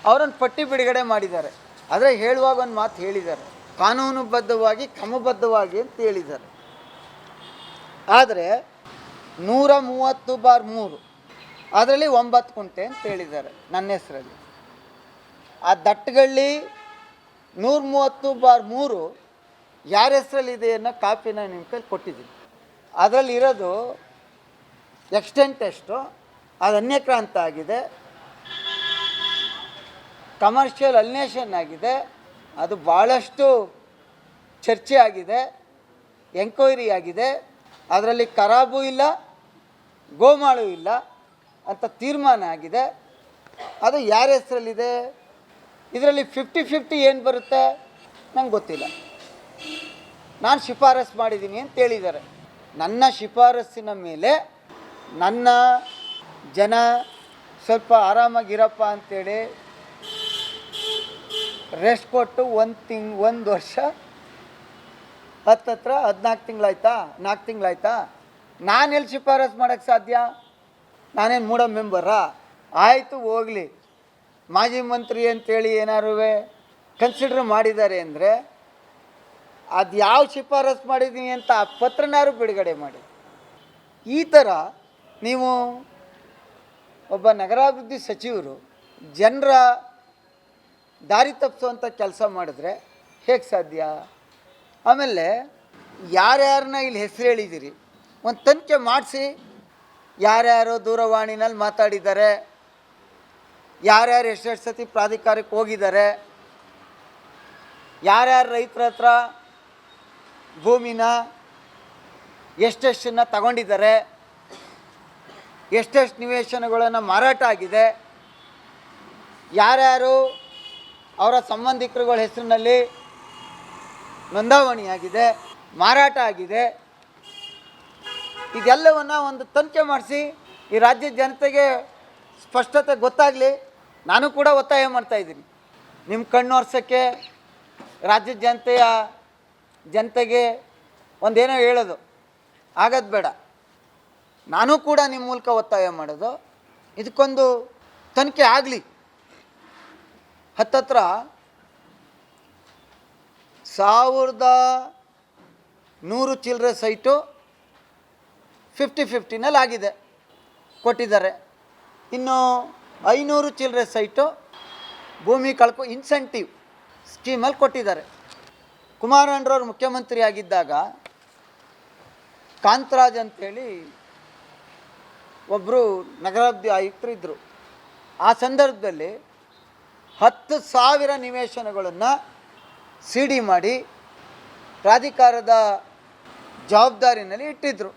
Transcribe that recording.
ಅವರನ್ನು ಪಟ್ಟಿ ಬಿಡುಗಡೆ ಮಾಡಿದ್ದಾರೆ. ಆದರೆ ಹೇಳುವಾಗ ಒಂದು ಮಾತು ಹೇಳಿದ್ದಾರೆ, ಕಾನೂನುಬದ್ಧವಾಗಿ ಕ್ರಮಬದ್ಧವಾಗಿ ಅಂತ ಹೇಳಿದ್ದಾರೆ. ಆದರೆ 130/3 ಅದರಲ್ಲಿ 9 ಕುಂಟೆ ಅಂತ ಹೇಳಿದ್ದಾರೆ ನನ್ನ ಹೆಸರಲ್ಲಿ. ಆ ದಟ್ಟಗಳ್ಳಿ 130/3 ಯಾರ ಹೆಸರಲ್ಲಿದೆ ಅನ್ನೋ ಕಾಪಿನ ನಿಮ್ಮ ಕೈಲಿ ಕೊಟ್ಟಿದ್ದೀನಿ. ಅದರಲ್ಲಿ ಇರೋದು ಎಕ್ಸ್ಟೆಂಟ್ ಎಷ್ಟು, ಅದು ಅನ್ಯಕ್ರಾಂತ ಆಗಿದೆ, ಕಮರ್ಷಿಯಲ್ ಅಲ್ನೇಷನ್ ಆಗಿದೆ, ಅದು ಭಾಳಷ್ಟು ಚರ್ಚೆ ಆಗಿದೆ, ಎಂಕ್ವೈರಿ ಆಗಿದೆ, ಅದರಲ್ಲಿ ಖರಾಬು ಇಲ್ಲ ಗೋಮಾಳು ಇಲ್ಲ ಅಂತ ತೀರ್ಮಾನ ಆಗಿದೆ. ಅದು ಯಾರ ಹೆಸರಲ್ಲಿದೆ? ಇದರಲ್ಲಿ 50-50 ಏನು ಬರುತ್ತೆ ನಂಗೆ ಗೊತ್ತಿಲ್ಲ. ನಾನು ಶಿಫಾರಸು ಮಾಡಿದ್ದೀನಿ ಅಂತ ಹೇಳಿದ್ದಾರೆ. ನನ್ನ ಶಿಫಾರಸ್ಸಿನ ಮೇಲೆ ನನ್ನ ಜನ ಸ್ವಲ್ಪ ಆರಾಮಾಗಿರಪ್ಪ ಅಂಥೇಳಿ ರೆಸ್ಟ್ ಕೊಟ್ಟು 1 ವರ್ಷ ಹತ್ರ 14 ತಿಂಗಳಾಯ್ತಾ, 4 ತಿಂಗಳಾಯ್ತಾ. ನಾನೆಲ್ಲಿ ಶಿಫಾರಸು ಮಾಡೋಕ್ಕೆ ಸಾಧ್ಯ? ನಾನೇನು ಮೂಡ ಮೆಂಬರಾ? ಆಯಿತು ಹೋಗಲಿ, ಮಾಜಿ ಮಂತ್ರಿ ಅಂತೇಳಿ ಏನಾರು ಕನ್ಸಿಡರ್ ಮಾಡಿದ್ದಾರೆ ಅಂದರೆ ಅದು ಯಾವ ಶಿಫಾರಸು ಮಾಡಿದ್ದೀನಿ ಅಂತ ಆ ಪತ್ರನಾರು ಬಿಡುಗಡೆ ಮಾಡಿ. ಈ ಥರ ನೀವು ಒಬ್ಬ ನಗರಾಭಿವೃದ್ಧಿ ಸಚಿವರು ಜನರ ದಾರಿ ತಪ್ಪಿಸುವಂಥ ಕೆಲಸ ಮಾಡಿದ್ರೆ ಹೇಗೆ ಸಾಧ್ಯ? ಆಮೇಲೆ ಯಾರ್ಯಾರನ್ನ ಇಲ್ಲಿ ಹೆಸರು ಹೇಳಿದ್ದೀರಿ ಒಂದು ತನಿಖೆ ಮಾಡಿಸಿ. ಯಾರ್ಯಾರು ದೂರವಾಣಿನಲ್ಲಿ ಮಾತಾಡಿದ್ದಾರೆ, ಯಾರ್ಯಾರು ಎಷ್ಟೆಷ್ಟು ಸತಿ ಪ್ರಾಧಿಕಾರಕ್ಕೆ ಹೋಗಿದ್ದಾರೆ, ಯಾರ್ಯಾರು ರೈತರ ಹತ್ರ ಭೂಮಿನ ಎಷ್ಟೆಷ್ಟನ್ನು ತಗೊಂಡಿದ್ದಾರೆ, ಎಷ್ಟೆಷ್ಟು ನಿವೇಶನಗಳನ್ನು ಮಾರಾಟ ಆಗಿದೆ, ಯಾರ್ಯಾರು ಅವರ ಸಂಬಂಧಿಕರುಗಳ ಹೆಸರಿನಲ್ಲಿ ನೋಂದಾವಣಿಯಾಗಿದೆ, ಮಾರಾಟ ಆಗಿದೆ, ಇದೆಲ್ಲವನ್ನು ಒಂದು ತನಿಖೆ ಮಾಡಿಸಿ ಈ ರಾಜ್ಯದ ಜನತೆಗೆ ಸ್ಪಷ್ಟತೆ ಗೊತ್ತಾಗಲಿ. ನಾನು ಕೂಡ ಒತ್ತಾಯ ಮಾಡ್ತಾಯಿದ್ದೀನಿ. ನಿಮ್ಮ ಕಣ್ಣೊರ್ಸೋಕ್ಕೆ ರಾಜ್ಯದ ಜನತೆಗೆ ಒಂದೇನೋ ಹೇಳೋದು ಆಗೋದು ಬೇಡ. ನಾನು ಕೂಡ ನಿಮ್ಮ ಮೂಲಕ ಒತ್ತಾಯ ಮಾಡೋದು, ಇದಕ್ಕೊಂದು ತನಿಖೆ ಆಗಲಿ. ಹತ್ತತ್ರ 1100 ಚಿಲ್ಲರೆ ಸೈಟು 50-50ನಲ್ಲಿ ಆಗಿದೆ, ಕೊಟ್ಟಿದ್ದಾರೆ. ಇನ್ನು 500 ಚಿಲ್ಲರೆ ಸೈಟು ಭೂಮಿ ಇನ್ಸೆಂಟಿವ್ ಸ್ಕೀಮಲ್ಲಿ ಕೊಟ್ಟಿದ್ದಾರೆ. ಕುಮಾರಣ್ಣರವ್ರು ಮುಖ್ಯಮಂತ್ರಿ ಆಗಿದ್ದಾಗ ಕಾಂತರಾಜ್ ಅಂಥೇಳಿ ಒಬ್ಬರು ನಗರಾಭಿವೃದ್ಧಿ ಆಯುಕ್ತರು ಇದ್ದರು. ಆ ಸಂದರ್ಭದಲ್ಲಿ 10,000 ನಿವೇಶನಗಳನ್ನು ಸಿ ಡಿ ಮಾಡಿ ಪ್ರಾಧಿಕಾರದ ಜವಾಬ್ದಾರಿನಲ್ಲಿ ಇಟ್ಟಿದ್ದರು.